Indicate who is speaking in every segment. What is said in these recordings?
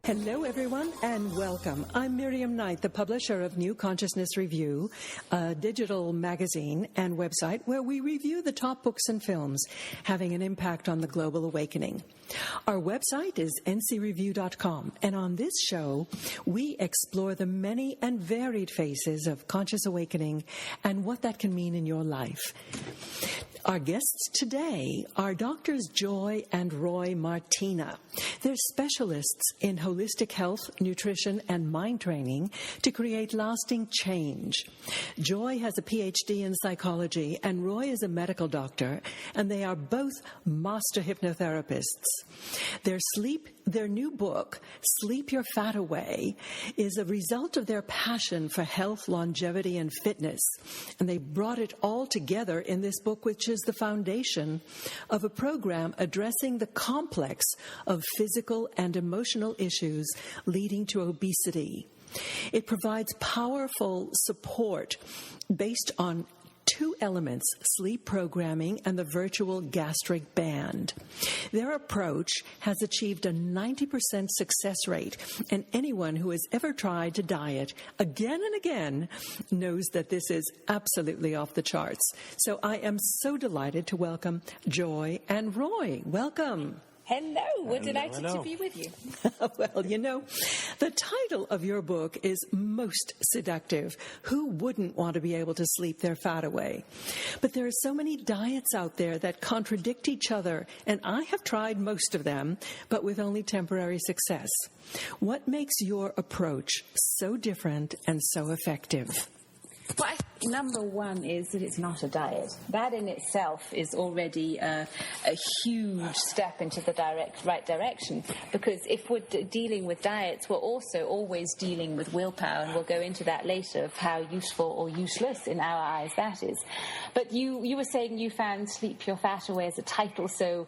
Speaker 1: Hello, everyone, and welcome. I'm Miriam Knight, the publisher of New Consciousness Review, a digital magazine and website where we review the top books and films having an impact on the global awakening. Our website is ncreview.com, and on this show, we explore the many and varied phases of conscious awakening and what that can mean in your life. Our guests today are Drs. Joy and Roy Martina. They're specialists in holistic health, nutrition, and mind training to create lasting change. Joy has a PhD in psychology, and Roy is a medical doctor, and they are both master hypnotherapists. Their new book, Sleep Your Fat Away, is a result of their passion for health, longevity, and fitness. And they brought it all together in this book, which is the foundation of a program addressing the complex of physical and emotional issues leading to obesity. It provides powerful support based on two elements, sleep programming and the virtual gastric band. Their approach has achieved a 90% success rate, and anyone who has ever tried to diet again and again knows that this is absolutely off the charts. So I am so delighted to welcome Joy and Roy. Welcome.
Speaker 2: Hello, we're delighted to be with you.
Speaker 1: Well, you know, the title of your book is most seductive. Who wouldn't want to be able to sleep their fat away? But there are so many diets out there that contradict each other, and I have tried most of them, but with only temporary success. What makes your approach so different and so effective?
Speaker 2: Well, number one is that it's not a diet. That in itself is already a huge step into the right direction, because if we're dealing with diets, we're also always dealing with willpower, and we'll go into that later of how useful or useless in our eyes that is. But you were saying you found Sleep Your Fat Away as a title so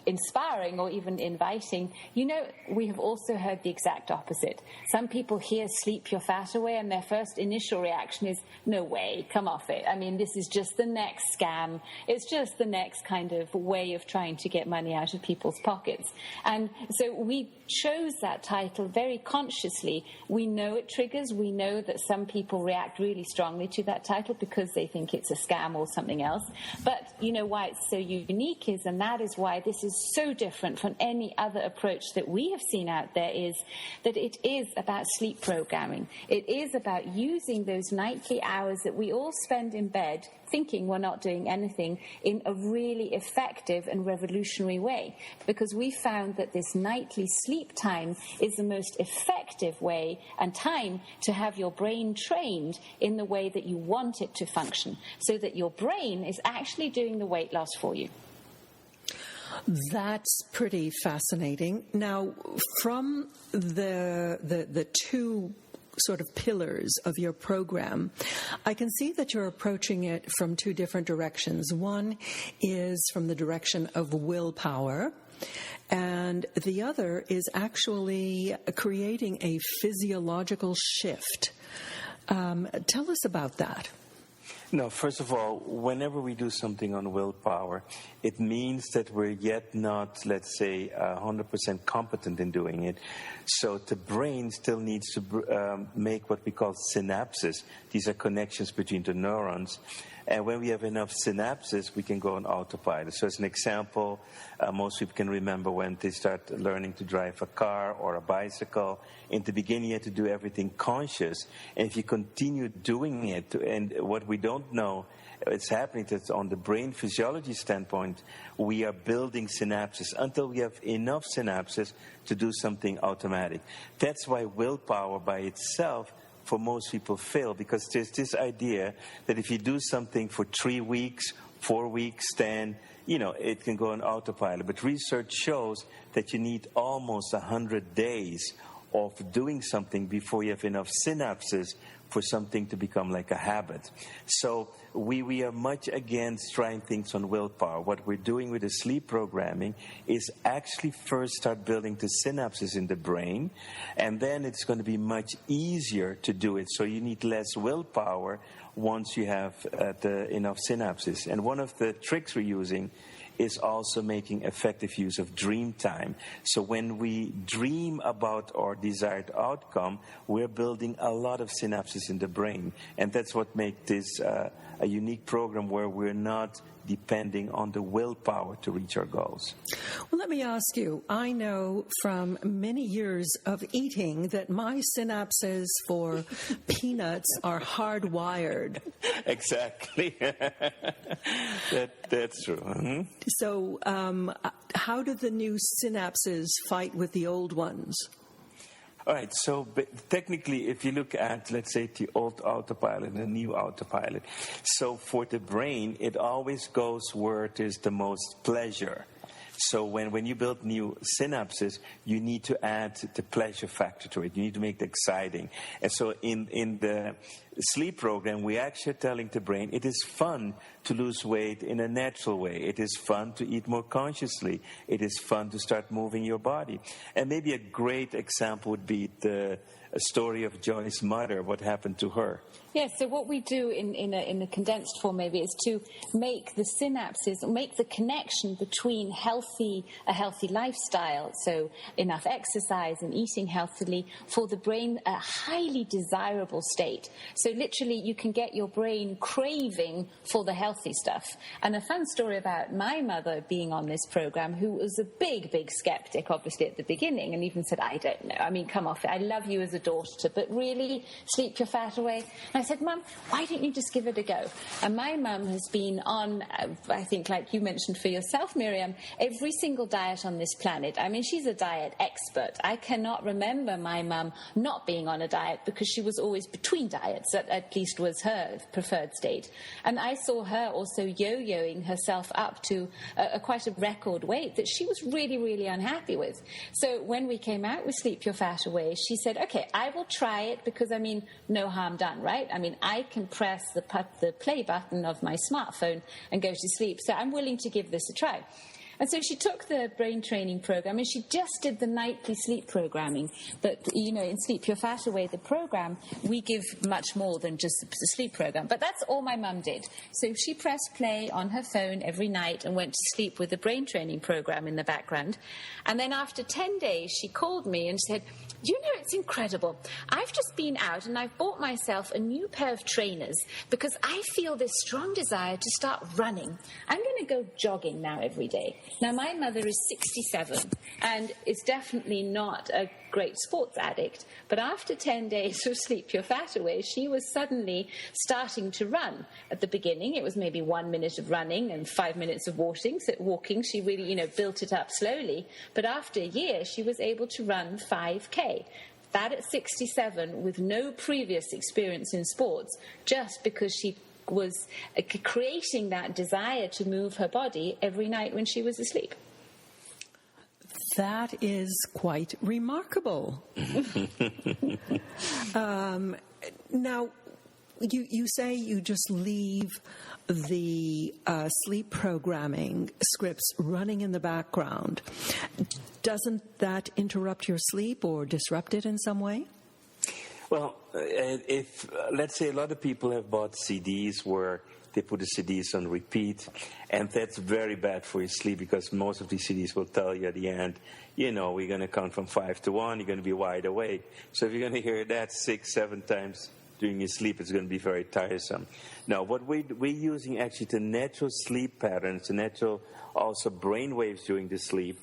Speaker 2: inspiring or even inviting. You know, we have also heard the exact opposite. Some people hear Sleep Your Fat Away and their first initial reaction is, no way, come off it. I mean, this is just the next scam. It's just the next kind of way of trying to get money out of people's pockets. And so we chose that title very consciously. We know it triggers. We know that some people react really strongly to that title because they think it's a scam or something else. But you know why it's so unique is, and that is why this is so different from any other approach that we have seen out there, is that it is about sleep programming. It is about using those nightly hours that we all spend in bed thinking we're not doing anything in a really effective and revolutionary way, because we found that this nightly sleep time is the most effective way and time to have your brain trained in the way that you want it to function, so that your brain is actually doing the weight loss for you.
Speaker 1: That's pretty fascinating. Now, from the two sort of pillars of your program, I can see that you're approaching it from two different directions. One is from the direction of willpower, and the other is actually creating a physiological shift. Tell us about that.
Speaker 3: No, first of all, whenever we do something on willpower, it means that we're yet not, let's say, 100% competent in doing it. So the brain still needs to make what we call synapses. These are connections between the neurons. And when we have enough synapses, we can go on autopilot. So as an example, most people can remember when they start learning to drive a car or a bicycle. In the beginning, you had to do everything conscious. And if you continue doing it, and what we don't know, it's happening that on the brain physiology standpoint, we are building synapses until we have enough synapses to do something automatic. That's why willpower by itself for most people fail, because there's this idea that if you do something for 3 weeks, 4 weeks, then, it can go on autopilot. But research shows that you need almost 100 days of doing something before you have enough synapses for something to become like a habit. So we are much against trying things on willpower. What we're doing with the sleep programming is actually first start building the synapses in the brain, and then it's going to be much easier to do it. So you need less willpower once you have enough synapses. And one of the tricks we're using is also making effective use of dream time. So when we dream about our desired outcome, we're building a lot of synapses in the brain. And that's what makes this a unique program where we're not depending on the willpower to reach our goals.
Speaker 1: Well, let me ask you, I know from many years of eating that my synapses for peanuts are hardwired.
Speaker 3: Exactly. That's true. Mm-hmm.
Speaker 1: So how do the new synapses fight with the old ones?
Speaker 3: All right, so technically, if you look at, let's say, the old autopilot and the new autopilot, so for the brain, it always goes where there's the most pleasure. So when you build new synapses, you need to add the pleasure factor to it. You need to make it exciting. And so in the sleep program, we're actually telling the brain it is fun to lose weight in a natural way. It is fun to eat more consciously. It is fun to start moving your body. And maybe a great example would be the story of Joy's mother, what happened to her.
Speaker 2: Yes, so what we do in a condensed form maybe is to make the synapses, make the connection between a healthy lifestyle, so enough exercise and eating healthily, for the brain a highly desirable state. So literally you can get your brain craving for the healthy stuff. And a fun story about my mother being on this program, who was a big skeptic, obviously, at the beginning, and even said, I don't know, I mean, come off it, I love you as a daughter, but really, sleep your fat away. And I said, Mum, why don't you just give it a go? And my mum has been on, I think, like you mentioned for yourself, Miriam, every single diet on this planet. I mean, she's a diet expert. I cannot remember my mum not being on a diet because she was always between diets, at least was her preferred state. And I saw her also yo-yoing herself up to quite a record weight that she was really unhappy with. So when we came out with Sleep Your Fat Away, she said, okay, I will try it because, I mean, no harm done, right? I mean, I can press the play button of my smartphone and go to sleep, so I'm willing to give this a try. And so she took the brain training program, and she just did the nightly sleep programming. But, you know, in Sleep Your Fat Away, the program, we give much more than just the sleep program. But that's all my mum did. So she pressed play on her phone every night and went to sleep with the brain training program in the background. And then after 10 days, she called me and said, you know, it's incredible. I've just been out and I've bought myself a new pair of trainers because I feel this strong desire to start running. I'm going to go jogging now every day. Now, my mother is 67 and is definitely not a great sports addict. But after 10 days of Sleep Your Fat Away, she was suddenly starting to run. At the beginning, it was maybe 1 minute of running and 5 minutes of walking. So walking, she really, you know, built it up slowly. But after a year, she was able to run 5K. That at 67 with no previous experience in sports, just because she was creating that desire to move her body every night when she was asleep.
Speaker 1: That is quite remarkable. Now, you say you just leave the sleep programming scripts running in the background. Doesn't that interrupt your sleep or disrupt it in some way?
Speaker 3: Well, if let's say a lot of people have bought CDs where they put the CDs on repeat, and that's very bad for your sleep because most of these CDs will tell you at the end, you know, we're going to count from 5 to 1, you're going to be wide awake. So if you're going to hear that 6, 7 times during your sleep, it's going to be very tiresome. Now, what we're using actually the natural sleep patterns, the natural also brain waves during the sleep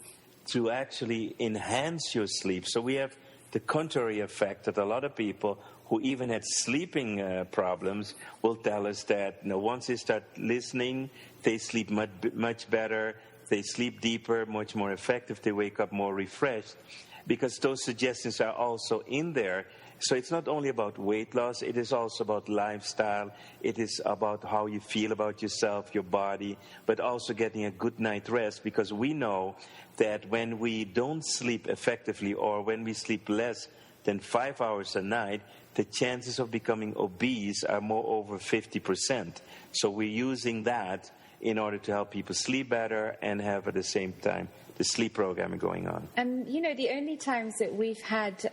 Speaker 3: to actually enhance your sleep. So we have the contrary effect that a lot of people who even had sleeping problems will tell us that, you know, once they start listening, they sleep much better, they sleep deeper, much more effective, they wake up more refreshed, because those suggestions are also in there. So it's not only about weight loss, it is also about lifestyle, it is about how you feel about yourself, your body, but also getting a good night rest, because we know that when we don't sleep effectively or when we sleep less than 5 hours a night, the chances of becoming obese are more over 50%. So we're using that in order to help people sleep better and have at the same time the sleep programming going on.
Speaker 2: And, the only times that we've had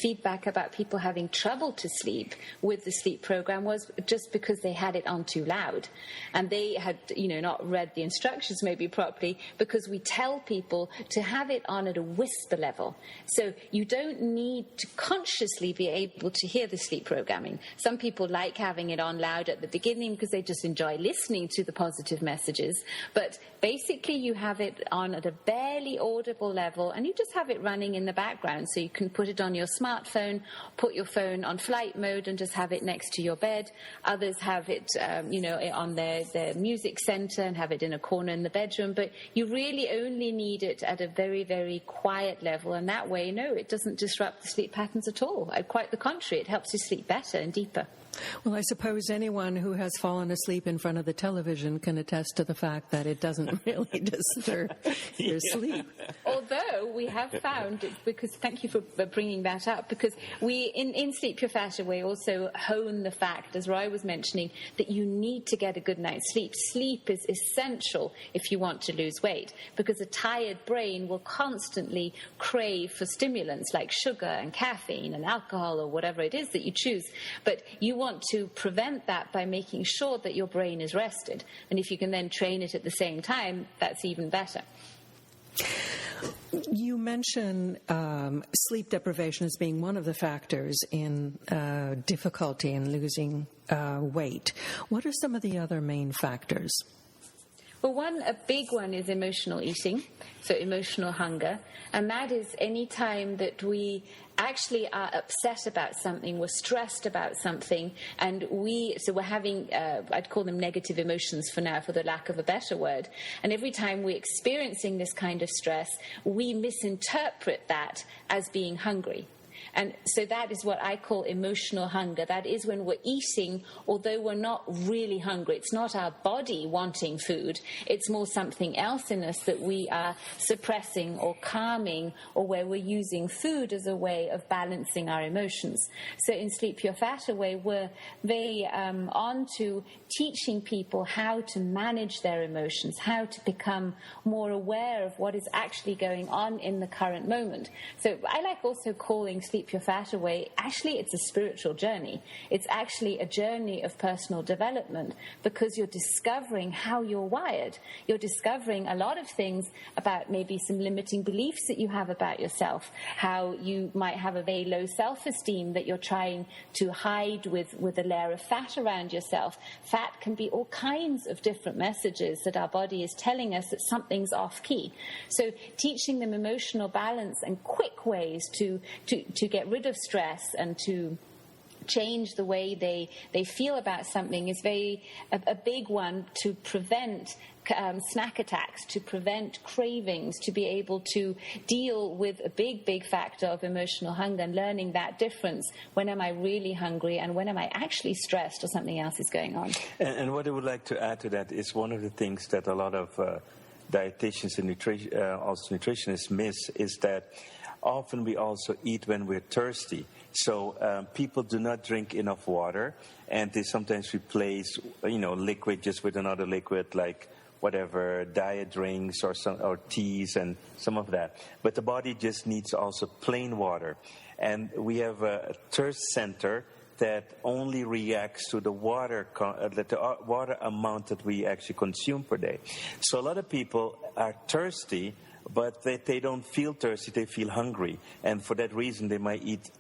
Speaker 2: feedback about people having trouble to sleep with the sleep program was just because they had it on too loud. And they had, not read the instructions maybe properly, because we tell people to have it on at a whisper level. So you don't need to consciously be able to hear the sleep programming. Some people like having it on loud at the beginning because they just enjoy listening to the positive messages. But basically you have it on at a barely audible level, and you just have it running in the background. So you can put it on your smartphone, put your phone on flight mode, and just have it next to your bed. Others have it, on their music center and have it in a corner in the bedroom. But you really only need it at a very, very quiet level, and that way, it doesn't disrupt the sleep patterns at all. Quite the contrary, it helps you sleep better and deeper.
Speaker 1: Well, I suppose anyone who has fallen asleep in front of the television can attest to the fact that it doesn't really disturb your sleep.
Speaker 2: Although we have found, because thank you for bringing that up, because we, in Sleep Your Fat Away, also hone the fact, as Roy was mentioning, that you need to get a good night's sleep. Sleep is essential if you want to lose weight, because a tired brain will constantly crave for stimulants like sugar and caffeine and alcohol or whatever it is that you choose. But you want to prevent that by making sure that your brain is rested. And if you can then train it at the same time, that's even better.
Speaker 1: You mention sleep deprivation as being one of the factors in difficulty in losing weight. What are some of the other main factors?
Speaker 2: Well, a big one is emotional eating, so emotional hunger, and that is any time that we actually are upset about something, we're stressed about something, and we're having, I'd call them negative emotions for now, for the lack of a better word, and every time we're experiencing this kind of stress, we misinterpret that as being hungry. And so that is what I call emotional hunger. That is when we're eating, although we're not really hungry. It's not our body wanting food. It's more something else in us that we are suppressing or calming, or where we're using food as a way of balancing our emotions. So in Sleep Your Fat Away, we're very on to teaching people how to manage their emotions, how to become more aware of what is actually going on in the current moment. So I like also calling Sleep Your Fat Away, actually it's a spiritual journey. It's actually a journey of personal development, because you're discovering how you're wired. You're discovering a lot of things about maybe some limiting beliefs that you have about yourself, how you might have a very low self-esteem that you're trying to hide with a layer of fat around yourself. Fat can be all kinds of different messages that our body is telling us that something's off key. So teaching them emotional balance and quick ways to get rid of stress and to change the way they feel about something is a big one, to prevent snack attacks, to prevent cravings, to be able to deal with a big factor of emotional hunger, and learning that difference. When am I really hungry and when am I actually stressed or something else is going on?
Speaker 3: And what I would like to add to that is one of the things that a lot of dietitians and also nutritionists miss is that often we also eat when we're thirsty. So people do not drink enough water, and they sometimes replace, liquid just with another liquid, like whatever, diet drinks or teas and some of that. But the body just needs also plain water. And we have a thirst center that only reacts to the water amount that we actually consume per day. So a lot of people are thirsty, but they don't feel thirsty, they feel hungry. And for that reason, they might eat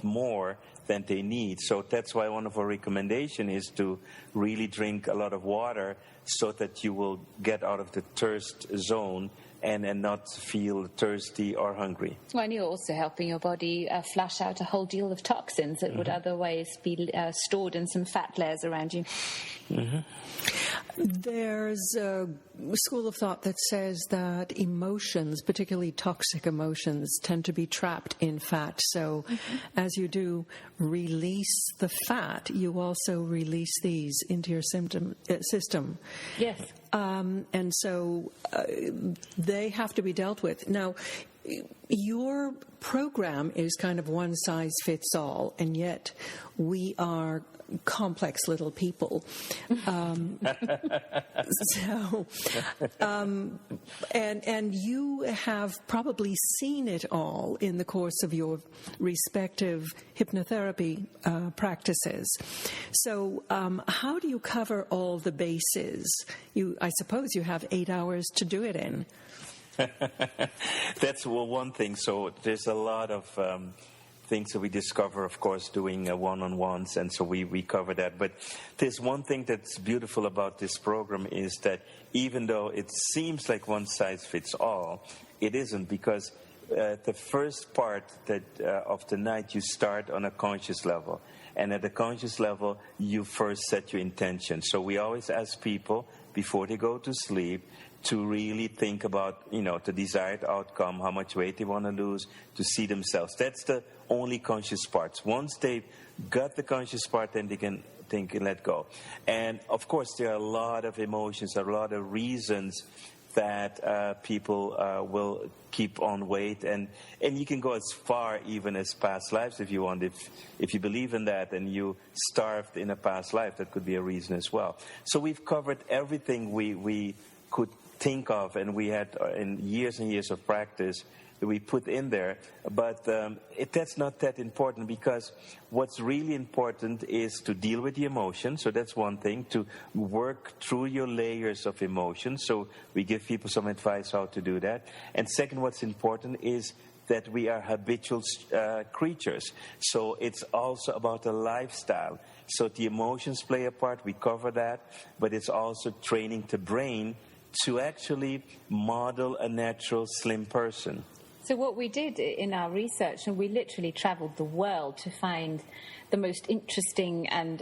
Speaker 3: more than they need. So that's why one of our recommendations is to really drink a lot of water so that you will get out of the thirst zone and not feel thirsty or hungry.
Speaker 2: Well, and you're also helping your body flush out a whole deal of toxins that would otherwise be stored in some fat layers around you.
Speaker 3: Mm-hmm.
Speaker 1: There's a school of thought that says that emotions, particularly toxic emotions, tend to be trapped in fat. So as you do release the fat, you also release these into your system.
Speaker 2: Yes.
Speaker 1: And so they have to be dealt with. Now, your program is kind of one size fits all, and yet we are complex little people. And you have probably seen it all in the course of your respective hypnotherapy practices. So how do you cover all the bases? I suppose you have 8 hours to do it in.
Speaker 3: That's one thing. So there's a lot of things that we discover, of course, doing one-on-ones, and so we cover that. But there's one thing that's beautiful about this program is that even though it seems like one size fits all, it isn't, because the first part of the night you start on a conscious level. And at the conscious level, you first set your intention. So we always ask people, before they go to sleep, to really think about, the desired outcome, how much weight they want to lose, to see themselves. That's the only conscious parts. Once they've got the conscious part, then they can think and let go. And, of course, there are a lot of emotions, a lot of reasons that people will keep on weight. And you can go as far even as past lives if you want. If you believe in that and you starved in a past life, that could be a reason as well. So we've covered everything we could think of, and we had in years and years of practice that we put in there. But that's not that important, because what's really important is to deal with the emotion. So that's one thing, to work through your layers of emotion. So we give people some advice how to do that. And second, what's important is that we are habitual creatures. So it's also about a lifestyle. So the emotions play a part, we cover that, but it's also training the brain to actually model a natural slim person.
Speaker 2: So what we did in our research, and we literally traveled the world to find the most interesting and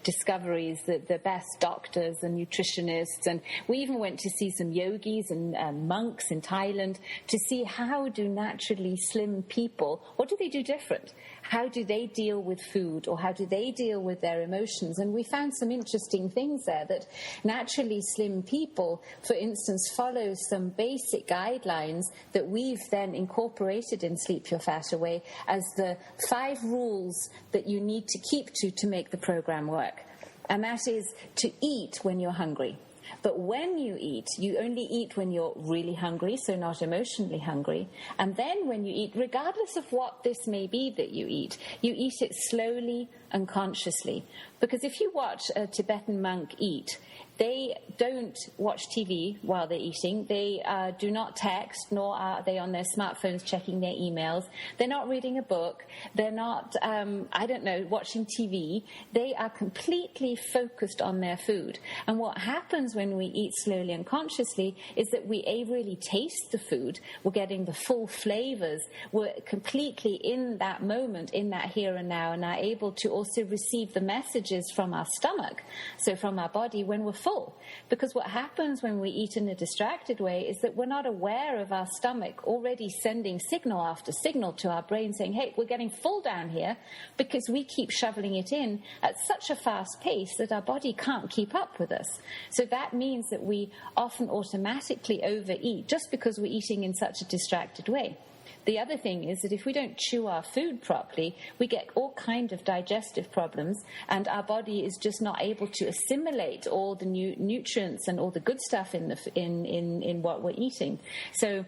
Speaker 2: discoveries, the best doctors and nutritionists, and we even went to see some yogis and monks in Thailand to see how do naturally slim people, what do they do different? How do they deal with food, or how do they deal with their emotions? And we found some interesting things there, that naturally slim people, for instance, follow some basic guidelines that we've then incorporated in Sleep Your Fat Away as the 5 rules that you need to keep to make the program work. And that is to eat when you're hungry. But when you eat, you only eat when you're really hungry, so not emotionally hungry. And then when you eat, regardless of what this may be that you eat it slowly and consciously. Because if you watch a Tibetan monk eat, they don't watch TV while they're eating. They do not text, nor are they on their smartphones checking their emails. They're not reading a book. They're not, watching TV. They are completely focused on their food. And what happens when we eat slowly and consciously is that we really taste the food. We're getting the full flavors. We're completely in that moment, in that here and now, and are able to also receive the messages from our stomach, so from our body, when we're full. Because what happens when we eat in a distracted way is that we're not aware of our stomach already sending signal after signal to our brain saying, hey, we're getting full down here, because we keep shoveling it in at such a fast pace that our body can't keep up with us. So that means that we often automatically overeat just because we're eating in such a distracted way. The other thing is that if we don't chew our food properly, we get all kind of digestive problems, and our body is just not able to assimilate all the nutrients and all the good stuff in what we're eating. So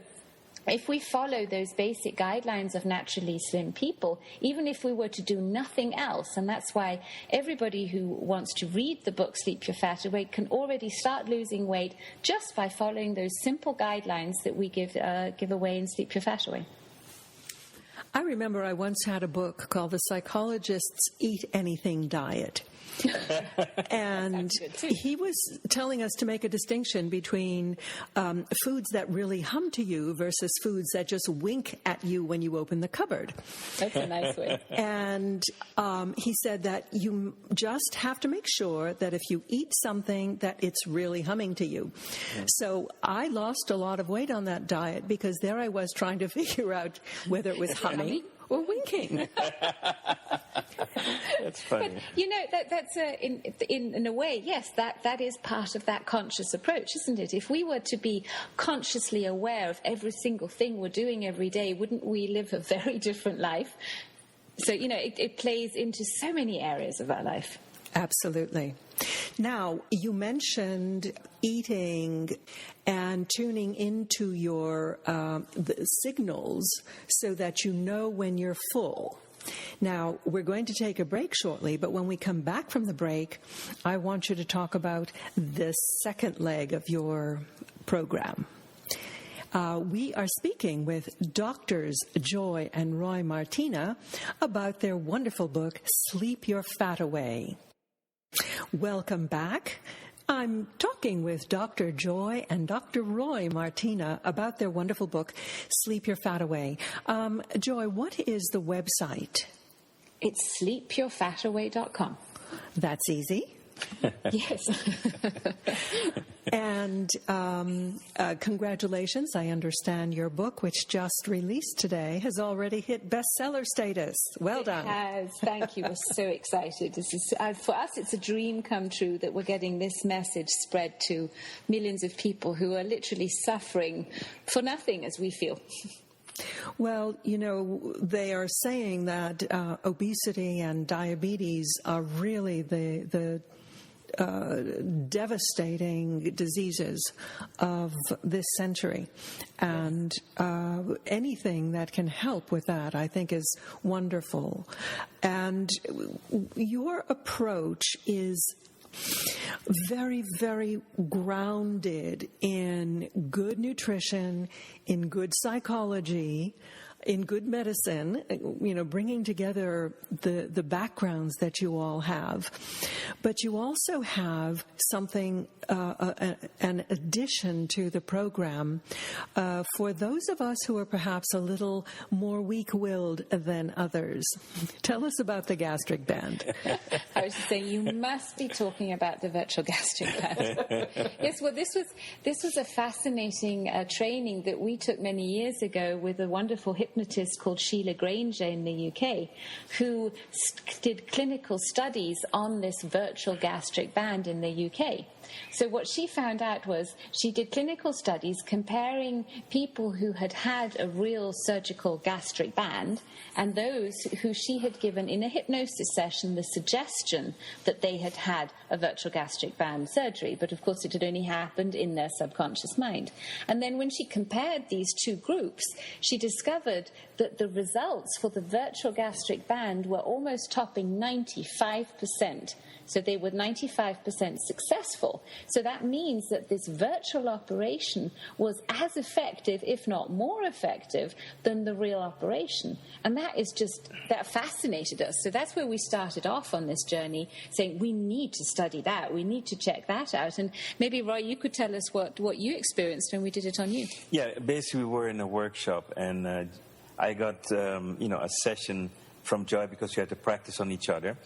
Speaker 2: if we follow those basic guidelines of naturally slim people, even if we were to do nothing else, and that's why everybody who wants to read the book Sleep Your Fat Away can already start losing weight just by following those simple guidelines that we give away in Sleep Your Fat Away.
Speaker 1: I remember I once had a book called The Psychologist's Eat Anything Diet. And he was telling us to make a distinction between foods that really hum to you versus foods that just wink at you when you open the cupboard.
Speaker 2: That's a nice way.
Speaker 1: And he said that you just have to make sure that if you eat something that it's really humming to you. Yeah. So I lost a lot of weight on that diet because there I was trying to figure out whether it was humming or winking.
Speaker 3: That's funny.
Speaker 2: But, that's in a way, yes, that is part of that conscious approach, isn't it? If we were to be consciously aware of every single thing we're doing every day, wouldn't we live a very different life? So, it plays into so many areas of our life.
Speaker 1: Absolutely. Now, you mentioned eating and tuning into your the signals so that you know when you're full. Now, we're going to take a break shortly, but when we come back from the break, I want you to talk about the second leg of your program. We are speaking with Doctors Joy and Roy Martina about their wonderful book, Sleep Your Fat Away. Welcome back. I'm talking with Dr. Joy and Dr. Roy Martina about their wonderful book, Sleep Your Fat Away. Joy, what is the website?
Speaker 2: It's sleepyourfataway.com.
Speaker 1: That's easy.
Speaker 2: Yes.
Speaker 1: And congratulations. I understand your book, which just released today, has already hit bestseller status. Well done.
Speaker 2: It has. Thank you. We're so excited. This is, for us, it's a dream come true that we're getting this message spread to millions of people who are literally suffering for nothing, as we feel.
Speaker 1: Well, they are saying that obesity and diabetes are really the devastating diseases of this century. And anything that can help with that, I think, is wonderful. And your approach is very, very grounded in good nutrition, in good psychology, in good medicine, bringing together the backgrounds that you all have. But you also have something, an addition to the program for those of us who are perhaps a little more weak-willed than others. Tell us about the gastric band.
Speaker 2: I was just saying, you must be talking about the virtual gastric band. Yes, well, this was a fascinating training that we took many years ago with a wonderful hypnotist called Sheila Granger in the UK, who did clinical studies on this virtual gastric band in the UK. So what she found out was she did clinical studies comparing people who had had a real surgical gastric band and those who she had given in a hypnosis session the suggestion that they had had a virtual gastric band surgery. But of course it had only happened in their subconscious mind. And then when she compared these two groups, she discovered that the results for the virtual gastric band were almost topping 95%. So they were 95% successful. So that means that this virtual operation was as effective, if not more effective, than the real operation. And that fascinated us. So that's where we started off on this journey, saying we need to study that. We need to check that out. And maybe, Roy, you could tell us what you experienced when we did it on you.
Speaker 3: Yeah, basically we were in a workshop, and I got a session from Joy because we had to practice on each other.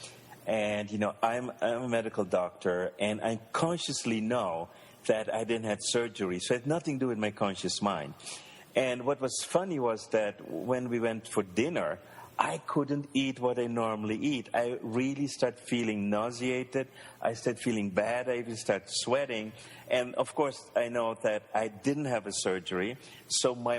Speaker 3: And, I'm a medical doctor, and I consciously know that I didn't have surgery, so it had nothing to do with my conscious mind. And what was funny was that when we went for dinner, I couldn't eat what I normally eat. I really started feeling nauseated. I started feeling bad. I even started sweating. And, of course, I know that I didn't have a surgery, so my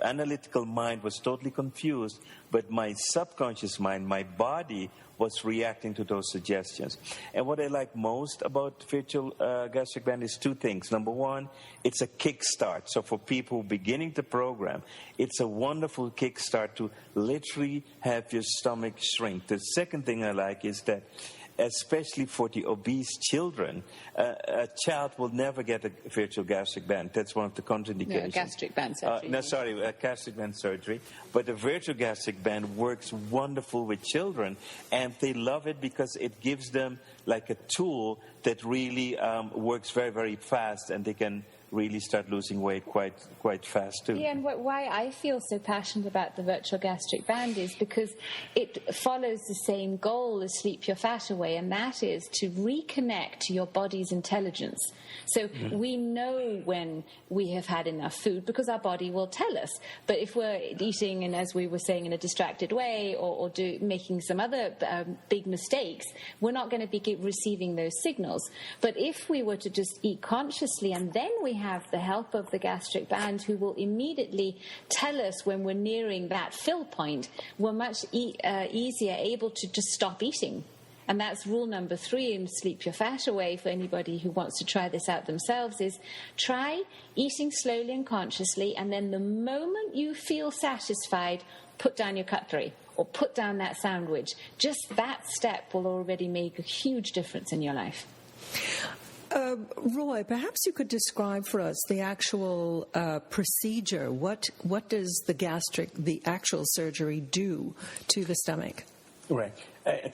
Speaker 3: analytical mind was totally confused, but my subconscious mind, my body, was reacting to those suggestions. And what I like most about virtual gastric band is two things. Number one, it's a kickstart. So for people beginning the program, it's a wonderful kickstart to literally have your stomach shrink. The second thing I like is that, especially for the obese children, a child will never get a virtual gastric band. That's one of the contraindications.
Speaker 2: No, gastric band surgery.
Speaker 3: Gastric band surgery. But the virtual gastric band works wonderful with children, and they love it because it gives them like a tool that really works very, very fast, and they can really start losing weight quite fast too.
Speaker 2: Yeah, and why I feel so passionate about the virtual gastric band is because it follows the same goal as Sleep Your Fat Away, and that is to reconnect to your body's intelligence. So we know when we have had enough food because our body will tell us. But if we're eating, and as we were saying, in a distracted way or making some other big mistakes, we're not going to be receiving those signals. But if we were to just eat consciously and then we have the help of the gastric band, who will immediately tell us when we're nearing that fill point. We're much easier able to just stop eating. And that's rule number 3 in Sleep Your Fat Away for anybody who wants to try this out themselves, is try eating slowly and consciously, and then the moment you feel satisfied, put down your cutlery or put down that sandwich. Just that step will already make a huge difference in your life.
Speaker 1: Roy, perhaps you could describe for us the actual procedure. What does the actual surgery do to the stomach?
Speaker 3: Right.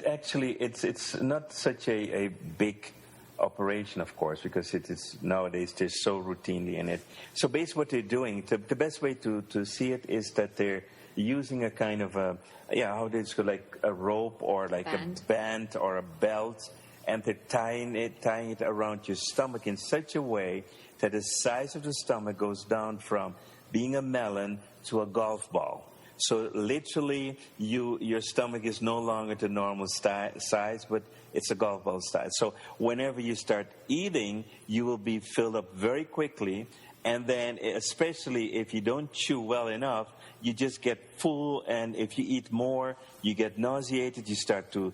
Speaker 3: Actually, it's not such a big operation, of course, because it is nowadays they're so routinely in it. So basically what they're doing, the best way to see it is that they're using a kind of like a rope or like a band or a belt, and they're tying it around your stomach in such a way that the size of the stomach goes down from being a melon to a golf ball. So literally, your stomach is no longer the normal size, but it's a golf ball size. So whenever you start eating, you will be filled up very quickly. And then, especially if you don't chew well enough, you just get full. And if you eat more, you get nauseated. You start to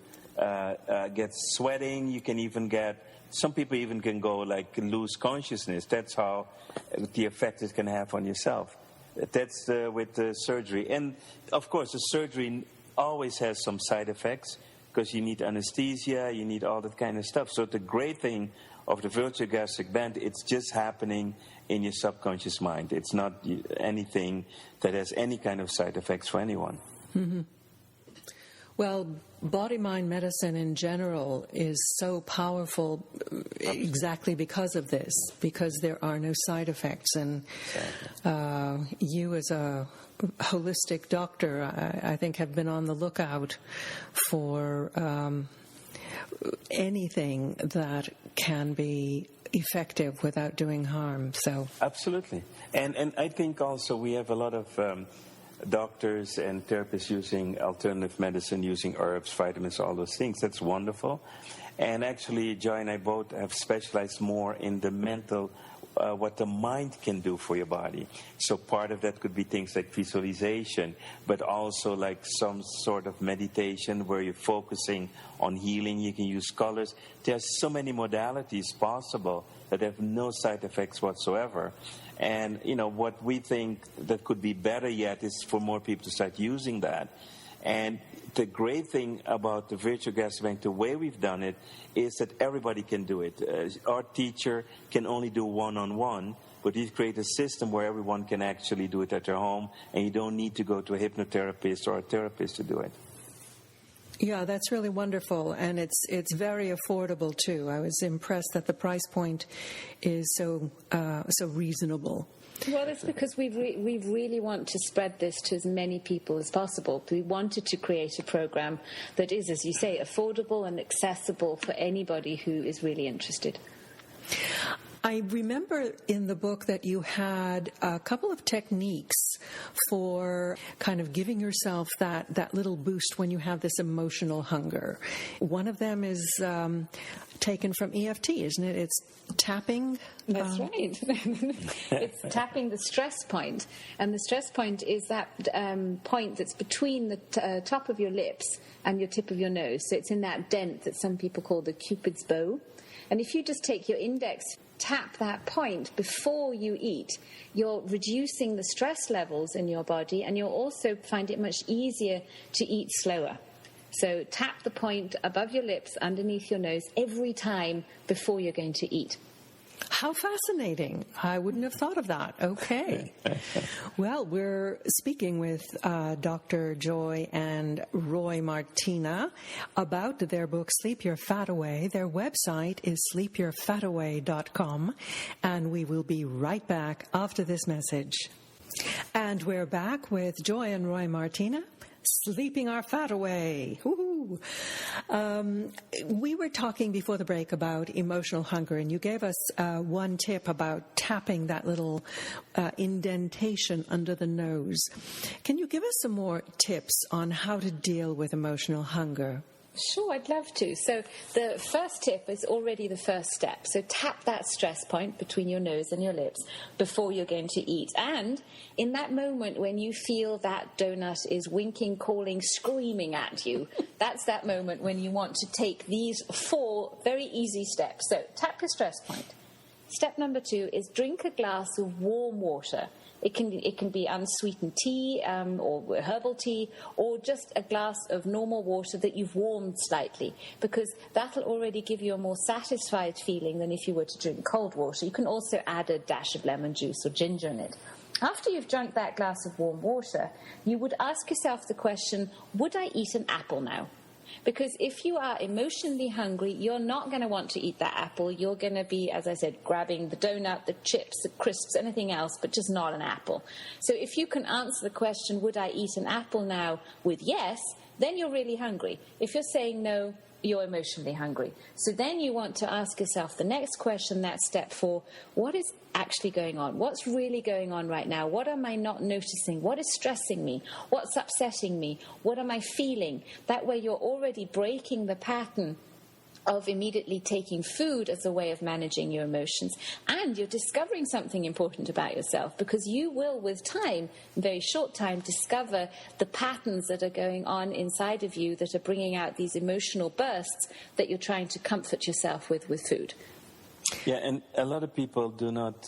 Speaker 3: get sweating. You can even some people even can go like lose consciousness. That's how the effect it can have on yourself. That's with the surgery. And, of course, the surgery always has some side effects because you need anesthesia, you need all that kind of stuff. So the great thing of the virtual gastric band, it's just happening in your subconscious mind. It's not anything that has any kind of side effects for anyone.
Speaker 1: Mm-hmm. Well, body-mind medicine in general is so powerful exactly because of this, because there are no side effects. And you as a holistic doctor, I think, have been on the lookout for anything that can be effective without doing harm. So
Speaker 3: absolutely. And I think also we have a lot of doctors and therapists using alternative medicine, using herbs, vitamins, all those things. That's wonderful. And actually, Joy and I both have specialized more in the mental, what the mind can do for your body. So part of that could be things like visualization, but also like some sort of meditation where you're focusing on healing. You can use colors. There are so many modalities possible that have no side effects whatsoever. And, what we think that could be better yet is for more people to start using that. And the great thing about the virtual gastric band, the way we've done it, is that everybody can do it. Our teacher can only do one-on-one, but we create a system where everyone can actually do it at their home, and you don't need to go to a hypnotherapist or a therapist to do it.
Speaker 1: Yeah, that's really wonderful, and it's very affordable too. I was impressed that the price point is so reasonable.
Speaker 2: Well, that's because we really want to spread this to as many people as possible. We wanted to create a program that is, as you say, affordable and accessible for anybody who is really interested.
Speaker 1: I remember in the book that you had a couple of techniques for kind of giving yourself that little boost when you have this emotional hunger. One of them is taken from EFT, isn't it? It's tapping.
Speaker 2: That's right. It's tapping the stress point. And the stress point is that point that's between the top of your lips and your tip of your nose. So it's in that dent that some people call the Cupid's bow. And if you just take your index, tap that point before you eat, you're reducing the stress levels in your body, and you'll also find it much easier to eat slower. So tap the point above your lips, underneath your nose, every time before you're going to eat.
Speaker 1: How fascinating. I wouldn't have thought of that. Okay. Well, we're speaking with Dr. Joy and Roy Martina about their book, Sleep Your Fat Away. Their website is sleepyourfataway.com, and we will be right back after this message. And we're back with Joy and Roy Martina, sleeping our fat away. Woo-hoo. We were talking before the break about emotional hunger, and you gave us one tip about tapping that little indentation under the nose. Can you give us some more tips on how to deal with emotional hunger?
Speaker 2: Sure, I'd love to. So the first tip is already the first step. So tap that stress point between your nose and your lips before you're going to eat. And in that moment when you feel that donut is winking, calling, screaming at you, that's that moment when you want to take these 4 very easy steps. So tap your stress point. Step number 2 is drink a glass of warm water. It can be unsweetened tea or herbal tea, or just a glass of normal water that you've warmed slightly, because that'll already give you a more satisfied feeling than if you were to drink cold water. You can also add a dash of lemon juice or ginger in it. After you've drunk that glass of warm water, you would ask yourself the question, would I eat an apple now? Because if you are emotionally hungry, you're not going to want to eat that apple. You're going to be, as I said, grabbing the donut, the chips, the crisps, anything else, but just not an apple. So if you can answer the question, would I eat an apple now, with yes, then you're really hungry. If you're saying no, you're emotionally hungry. So then you want to ask yourself the next question, that's step 4, what is actually going on? What's really going on right now? What am I not noticing? What is stressing me? What's upsetting me? What am I feeling? That way you're already breaking the pattern of immediately taking food as a way of managing your emotions, and you're discovering something important about yourself, because you will, with time, very short time, discover the patterns that are going on inside of you that are bringing out these emotional bursts that you're trying to comfort yourself with food.
Speaker 3: Yeah, and a lot of people do not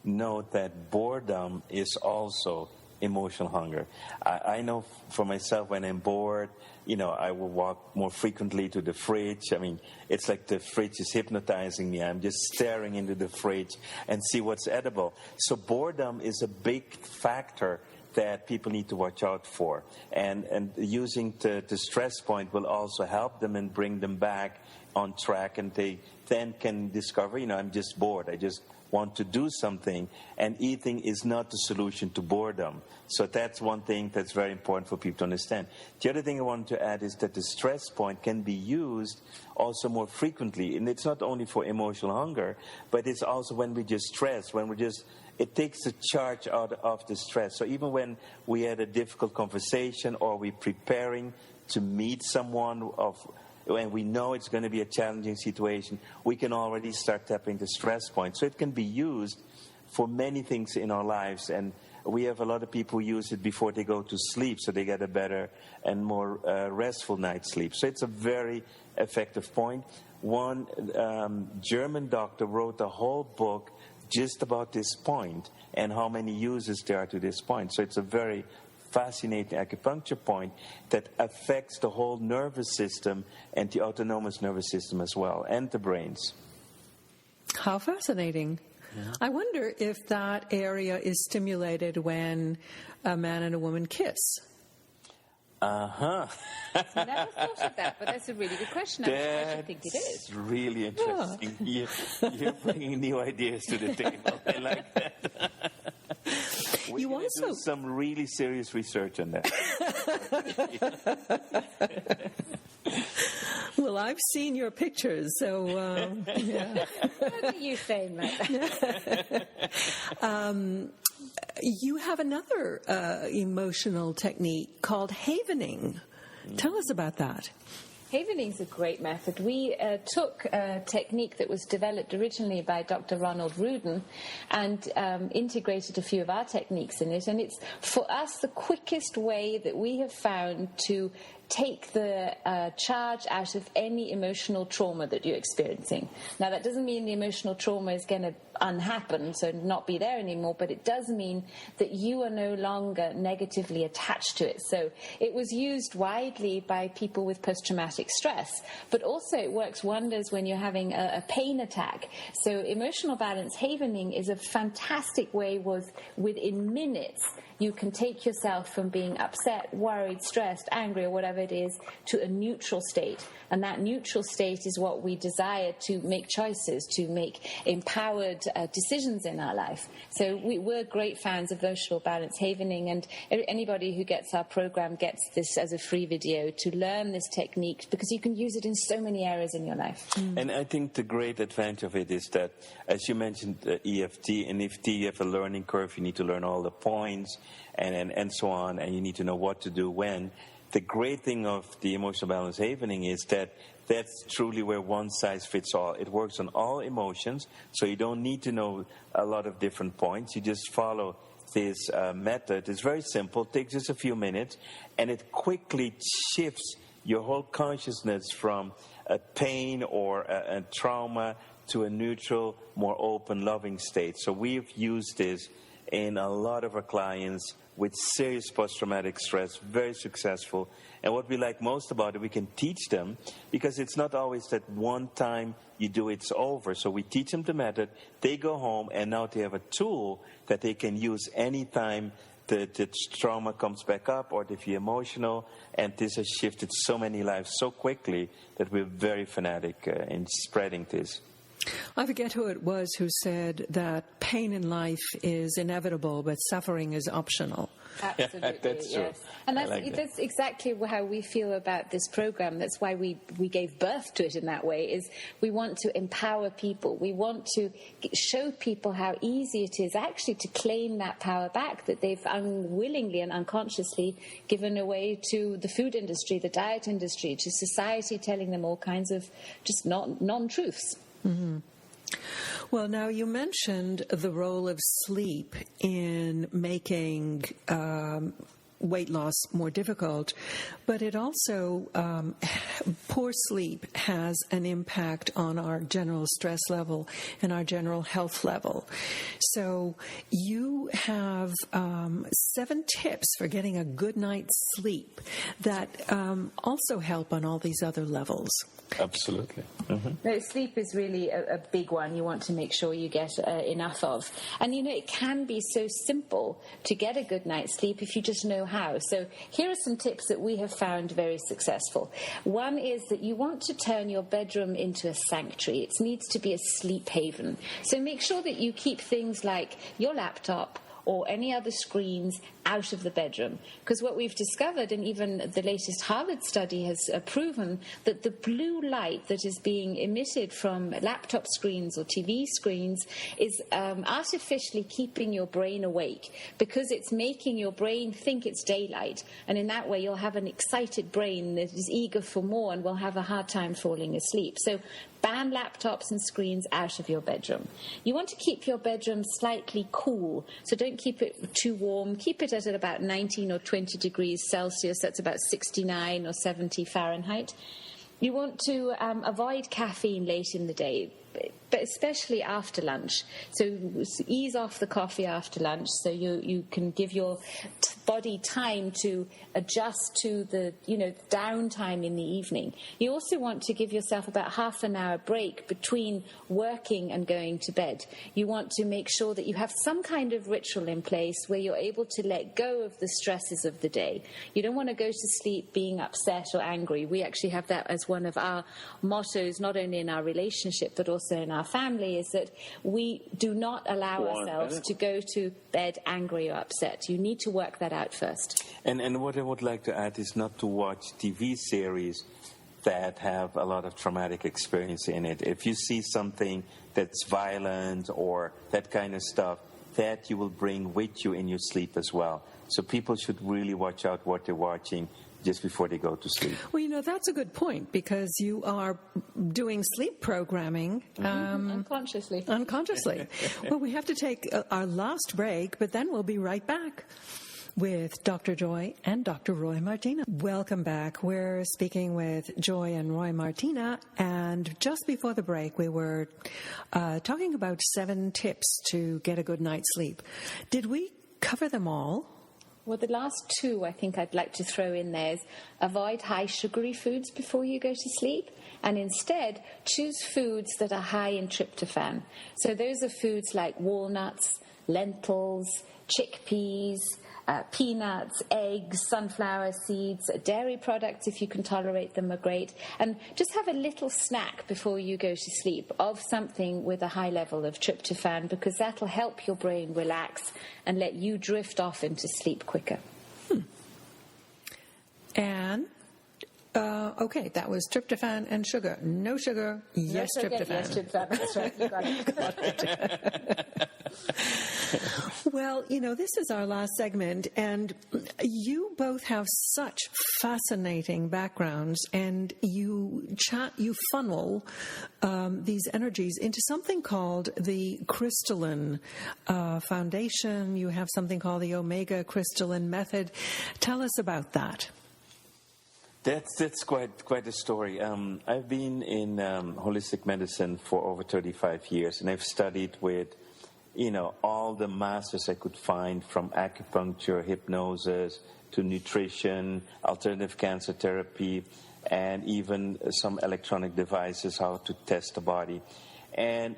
Speaker 3: know that boredom is also emotional hunger. I know for myself, when I'm bored, I will walk more frequently to the fridge. I mean, it's like the fridge is hypnotizing me. I'm just staring into the fridge and see what's edible. So boredom is a big factor that people need to watch out for. And using the stress point will also help them and bring them back on track. And they then can discover, I'm just bored. I just want to do something, and eating is not the solution to boredom. So that's one thing that's very important for people to understand. The other thing I want to add is that the stress point can be used also more frequently, and it's not only for emotional hunger, but it's also when we just stress, it takes the charge out of the stress. So even when we had a difficult conversation, or we're preparing to meet someone when we know it's going to be a challenging situation, we can already start tapping the stress point. So it can be used for many things in our lives. And we have a lot of people who use it before they go to sleep, so they get a better and more restful night's sleep. So it's a very effective point. One German doctor wrote a whole book just about this point and how many uses there are to this point. So it's a very fascinating acupuncture point that affects the whole nervous system and the autonomous nervous system as well, and the brains.
Speaker 1: How fascinating. Yeah. I wonder if that area is stimulated when a man and a woman kiss.
Speaker 2: I never thought of that, but that's a really good question. I should think it is.
Speaker 3: It's really interesting. Yeah. You're bringing new ideas to the table. I like that. We're going to do some really serious research on that.
Speaker 1: Well, I've seen your pictures, so yeah.
Speaker 2: What are you saying like that?
Speaker 1: You have another emotional technique called havening. Tell us about that.
Speaker 2: Havening is a great method. We took a technique that was developed originally by Dr. Ronald Rudin and integrated a few of our techniques in it. And it's, for us, the quickest way that we have found to take the charge out of any emotional trauma that you're experiencing. Now, that doesn't mean the emotional trauma is going to unhappen, so not be there anymore, but it does mean that you are no longer negatively attached to it. So it was used widely by people with post-traumatic stress, but also it works wonders when you're having a pain attack. So emotional balance havening is a fantastic way within minutes you can take yourself from being upset, worried, stressed, angry, or whatever it is, to a neutral state. And that neutral state is what we desire to make choices, to make empowered decisions in our life. So we're great fans of emotional balance havening, and anybody who gets our program gets this as a free video to learn this technique, because you can use it in so many areas in your life.
Speaker 3: And I think the great advantage of it is that, as you mentioned, EFT, and EFT, you have a learning curve. You need to learn all the points and so on, and you need to know what to do when. the great thing of the emotional balance havening is that that's truly where one size fits all. It works on all emotions, so you don't need to know a lot of different points. You just follow this method. It's very simple, takes just a few minutes, and it quickly shifts your whole consciousness from a pain or a trauma to a neutral, more open, loving state. So we've used this in a lot of our clients with serious post-traumatic stress, very successful. And what we like most about it, we can teach them, because it's not always that one time you do it's over. So we teach them the method, they go home, and now they have a tool that they can use anytime the trauma comes back up or they feel emotional. And this has shifted so many lives so quickly that we're very fanatic in spreading this.
Speaker 1: I forget who it was who said that pain in life is inevitable, but suffering is optional.
Speaker 2: Absolutely,
Speaker 3: that's true.
Speaker 2: yes. And that's exactly how we feel about this program. That's why we gave birth to it in that way, is we want to empower people. We want to show people how easy it is actually to claim that power back that they've unwillingly and unconsciously given away to the food industry, the diet industry, to society telling them all kinds of just non-truths.
Speaker 1: Mm-hmm. Well, now you mentioned the role of sleep in making weight loss more difficult, but it also, poor sleep has an impact on our general stress level and our general health level. So you have 7 tips for getting a good night's sleep that also help on all these other levels.
Speaker 3: Absolutely. Mm-hmm.
Speaker 2: No, sleep is really a big one you want to make sure you get enough of. And, it can be so simple to get a good night's sleep if you just know how. So here are some tips that we have found very successful. One is that you want to turn your bedroom into a sanctuary. It needs to be a sleep haven. So make sure that you keep things like your laptop or any other screens out of the bedroom. Because what we've discovered, and even the latest Harvard study has proven, that the blue light that is being emitted from laptop screens or TV screens is artificially keeping your brain awake, because it's making your brain think it's daylight. And in that way, you'll have an excited brain that is eager for more and will have a hard time falling asleep. So ban laptops and screens out of your bedroom. You want to keep your bedroom slightly cool, so don't keep it too warm. Keep it at about 19 or 20 degrees Celsius. That's about 69 or 70 Fahrenheit. You want to avoid caffeine late in the day, but especially after lunch. So ease off the coffee after lunch so you can give your body time to adjust to the downtime in the evening. You also want to give yourself about half an hour break between working and going to bed. You want to make sure that you have some kind of ritual in place where you're able to let go of the stresses of the day. You don't want to go to sleep being upset or angry. We actually have that as one of our mottos, not only in our relationship but also in our family, is that we do not allow ourselves to go to bed angry or upset. You need to work that out first.
Speaker 3: And what I would like to add is not to watch TV series that have a lot of traumatic experience in it. If you see something that's violent or that kind of stuff, that you will bring with you in your sleep as well. So people should really watch out what they're watching just before they go to sleep.
Speaker 1: Well, that's a good point, because you are doing sleep programming
Speaker 2: unconsciously.
Speaker 1: Well, we have to take our last break, but then we'll be right back with Dr. Joy and Dr. Roy Martina. Welcome back. We're speaking with Joy and Roy Martina, and just before the break, we were talking about 7 tips to get a good night's sleep. Did we cover them all?
Speaker 2: Well, the last 2 I think I'd like to throw in there is avoid high sugary foods before you go to sleep, and instead choose foods that are high in tryptophan. So those are foods like walnuts, lentils, chickpeas, peanuts, eggs, sunflower seeds, dairy products, if you can tolerate them, are great. And just have a little snack before you go to sleep of something with a high level of tryptophan, because that'll help your brain relax and let you drift off into sleep quicker.
Speaker 1: And okay, that was tryptophan and sugar. No sugar, yes, tryptophan.
Speaker 2: Yes, tryptophan. That's right. You got it.
Speaker 1: Well, this is our last segment, and you both have such fascinating backgrounds, and you funnel these energies into something called the crystalline foundation. You have something called the Omega Crystalline Method. Tell us about that.
Speaker 3: That's quite a story. I've been in holistic medicine for over 35 years, and I've studied with, all the masters I could find, from acupuncture, hypnosis, to nutrition, alternative cancer therapy, and even some electronic devices, how to test the body. And,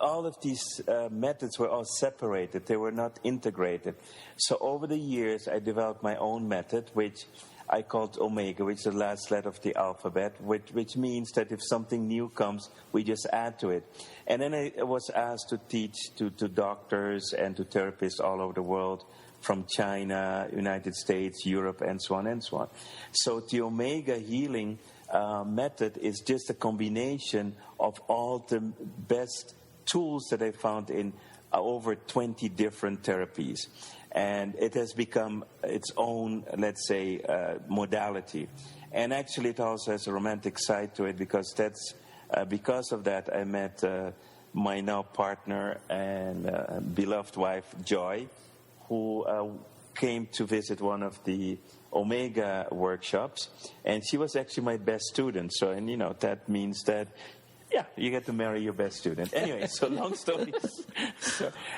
Speaker 3: all of these methods were all separated. They were not integrated. So over the years, I developed my own method, which I called Omega, which is the last letter of the alphabet, which means that if something new comes, we just add to it. And then I was asked to teach to doctors and to therapists all over the world, from China, United States, Europe, and so on and so on. So the Omega healing method is just a combination of all the best tools that I found in over 20 different therapies. And it has become its own, let's say, modality. And actually it also has a romantic side to it, because because of that I met my now partner and beloved wife, Joy, who came to visit one of the Omega workshops. And she was actually my best student. So, and that means that, yeah, you get to marry your best student. Anyway, so long story.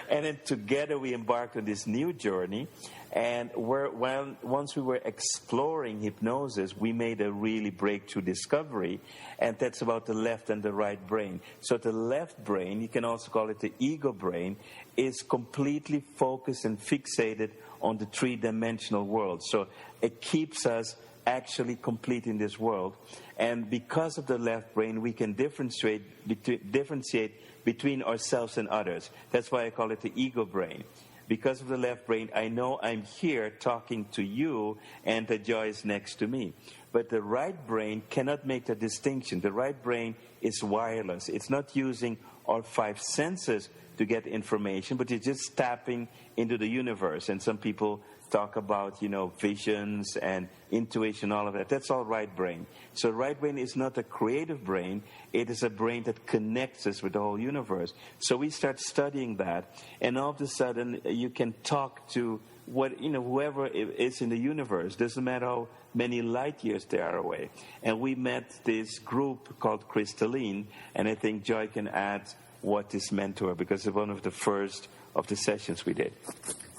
Speaker 3: And then together we embarked on this new journey. And once we were exploring hypnosis, we made a really breakthrough discovery. And that's about the left and the right brain. So the left brain, you can also call it the ego brain, is completely focused and fixated on the three-dimensional world. So it keeps us actually complete in this world. And because of the left brain, we can differentiate between ourselves and others. That's why I call it the ego brain. Because of the left brain, I know I'm here talking to you and that Joy is next to me. But the right brain cannot make the distinction. The right brain is wireless. It's not using our 5 senses to get information, but it's just tapping into the universe. And some people talk about, visions and intuition, all of that. That's all right brain. So right brain is not a creative brain. It is a brain that connects us with the whole universe. So we start studying that, and all of a sudden you can talk to whoever is in the universe. Doesn't matter how many light years they are away. And we met this group called Crystalline, and I think Joy can add what this meant to her, because it's one of the first of the sessions we did.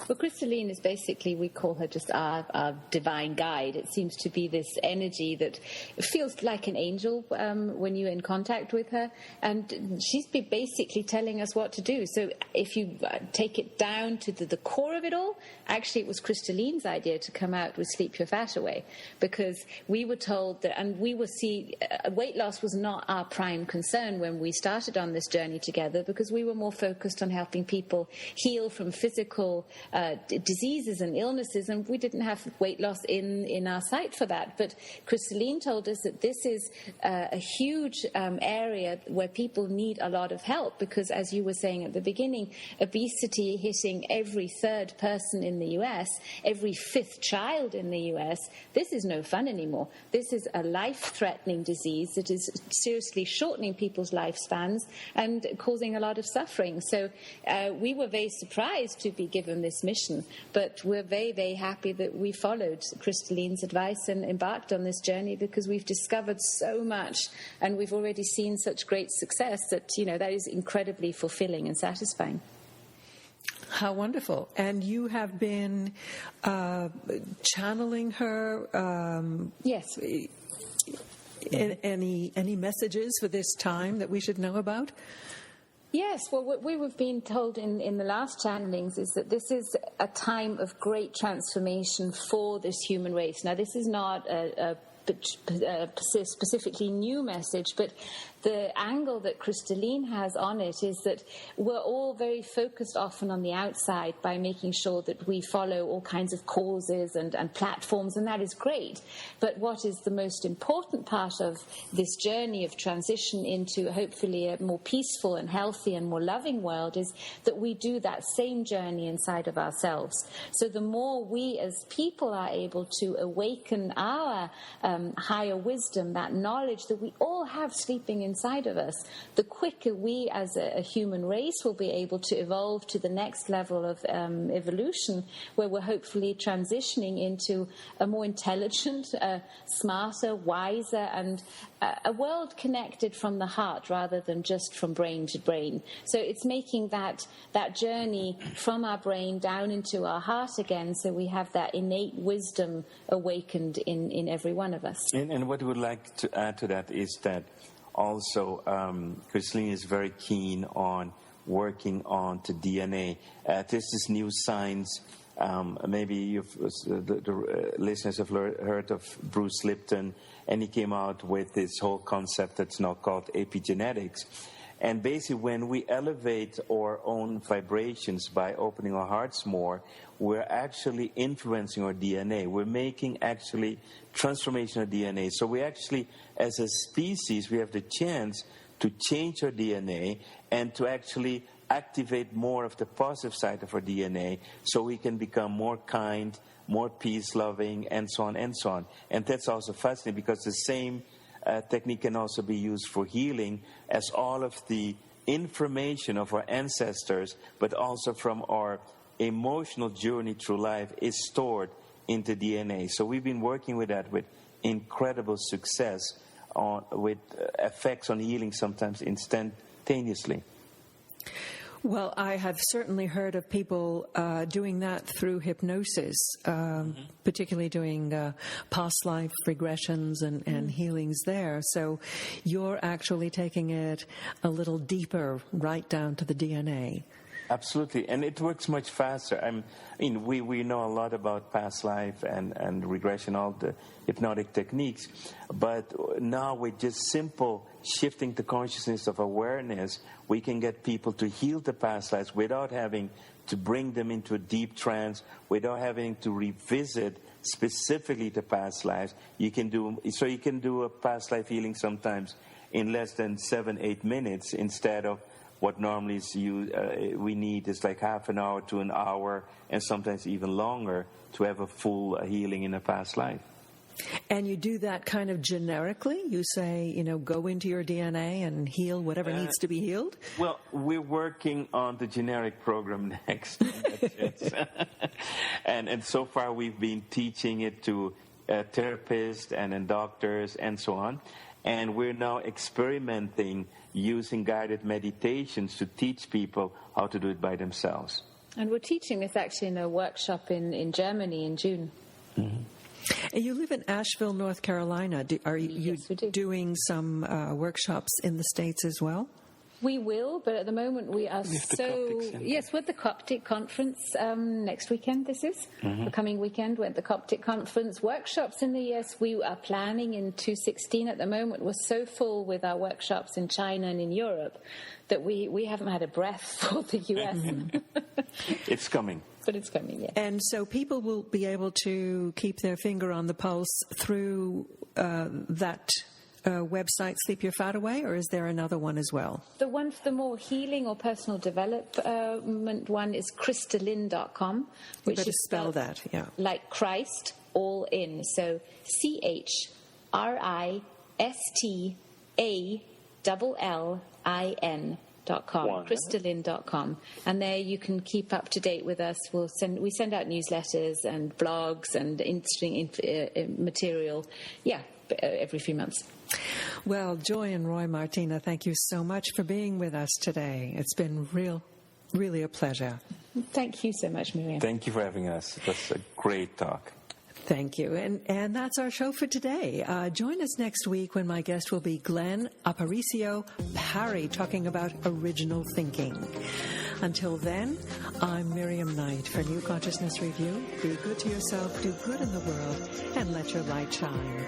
Speaker 2: Well, Crystalline is basically, we call her just our divine guide. It seems to be this energy that feels like an angel when you're in contact with her. And she's been basically telling us what to do. So if you take it down to the core of it all, actually it was Crystalline's idea to come out with Sleep Your Fat Away. Because we were told that, and we were weight loss was not our prime concern when we started on this journey together, because we were more focused on helping people heal from physical diseases and illnesses, and we didn't have weight loss in our sight for that. But Crystalline told us that this is a huge area where people need a lot of help, because, as you were saying at the beginning, obesity hitting every 3rd person in the US, every 5th child in the US. This is no fun anymore. This is a life-threatening disease that is seriously shortening people's lifespans and causing a lot of suffering. So we were very surprised to be given this mission, but we're very, very happy that we followed Crystalline's advice and embarked on this journey, because we've discovered so much and we've already seen such great success that, that is incredibly fulfilling and satisfying.
Speaker 1: How wonderful. And you have been channeling her.
Speaker 2: Yes.
Speaker 1: Any messages for this time that we should know about?
Speaker 2: Yes, well, what we've been told in the last channelings is that this is a time of great transformation for this human race. Now, this is not a specifically new message, but the angle that Crystalline has on it is that we're all very focused often on the outside by making sure that we follow all kinds of causes and platforms, and that is great. But what is the most important part of this journey of transition into hopefully a more peaceful and healthy and more loving world is that we do that same journey inside of ourselves. So the more we as people are able to awaken our higher wisdom, that knowledge that we all have sleeping inside of us, the quicker we as a human race will be able to evolve to the next level of evolution, where we're hopefully transitioning into a more intelligent, smarter, wiser, and a world connected from the heart rather than just from brain to brain. So it's making that journey from our brain down into our heart again, so we have that innate wisdom awakened in every one of us.
Speaker 3: And what we would like to add to that is that also Crystalline is very keen on working on the DNA. There's this new science. Maybe the listeners have heard of Bruce Lipton, and he came out with this whole concept that's now called epigenetics. And basically, when we elevate our own vibrations by opening our hearts more, we're actually influencing our DNA. We're making actually transformational DNA. So we actually, as a species, we have the chance to change our DNA and to actually activate more of the positive side of our DNA, so we can become more kind, more peace-loving, and so on and so on. And that's also fascinating, because the same technique can also be used for healing, as all of the information of our ancestors, but also from our emotional journey through life, is stored into DNA. So we've been working with that with incredible success, with effects on healing sometimes instantaneously.
Speaker 1: Well, I have certainly heard of people doing that through hypnosis, particularly doing past life regressions and healings there. So you're actually taking it a little deeper, right down to the DNA.
Speaker 3: Absolutely, and it works much faster. We know a lot about past life and regression, all the hypnotic techniques, but now with just simple shifting the consciousness of awareness, we can get people to heal the past lives without having to bring them into a deep trance, without having to revisit specifically the past lives. You can do a past life healing sometimes in less than 7-8 minutes, instead of what normally is we need is like half an hour to an hour, and sometimes even longer, to have a full healing in a past life.
Speaker 1: And you do that kind of generically? You say, go into your DNA and heal whatever needs to be healed?
Speaker 3: Well, we're working on the generic program next. And so far we've been teaching it to therapists and doctors and so on. And we're now experimenting using guided meditations to teach people how to do it by themselves.
Speaker 2: And we're teaching this actually in a workshop in Germany in June.
Speaker 1: Mm-hmm. And you live in Asheville, North Carolina. Are you doing some workshops in the States as well?
Speaker 2: We will, but at the moment we are Yes, we're at the Coptic Conference next weekend, this is. The coming weekend, we're at the Coptic Conference. Workshops in the US, we are planning in 2016. At the moment, we're so full with our workshops in China and in Europe that we haven't had a breath for the US.
Speaker 3: It's coming.
Speaker 2: But it's coming, yeah.
Speaker 1: And so people will be able to keep their finger on the pulse through that website, Sleep Your Fat Away, or is there another one as well?
Speaker 2: The one for the more healing or personal development one is crystalline.com.
Speaker 1: You better spell that, yeah.
Speaker 2: Like Christ, all in. So ChristAllin.com, crystalline.com. And there you can keep up to date with us. We send out newsletters and blogs and interesting material, every few months.
Speaker 1: Well, Joy and Roy Martina, thank you so much for being with us today. It's been really a pleasure.
Speaker 2: Thank you so much, Miriam.
Speaker 3: Thank you for having us. It was a great talk.
Speaker 1: Thank you. And that's our show for today. Join us next week when my guest will be Glenn Aparicio Parry, talking about original thinking. Until then, I'm Miriam Knight for New Consciousness Review. Be good to yourself, do good in the world, and let your light shine.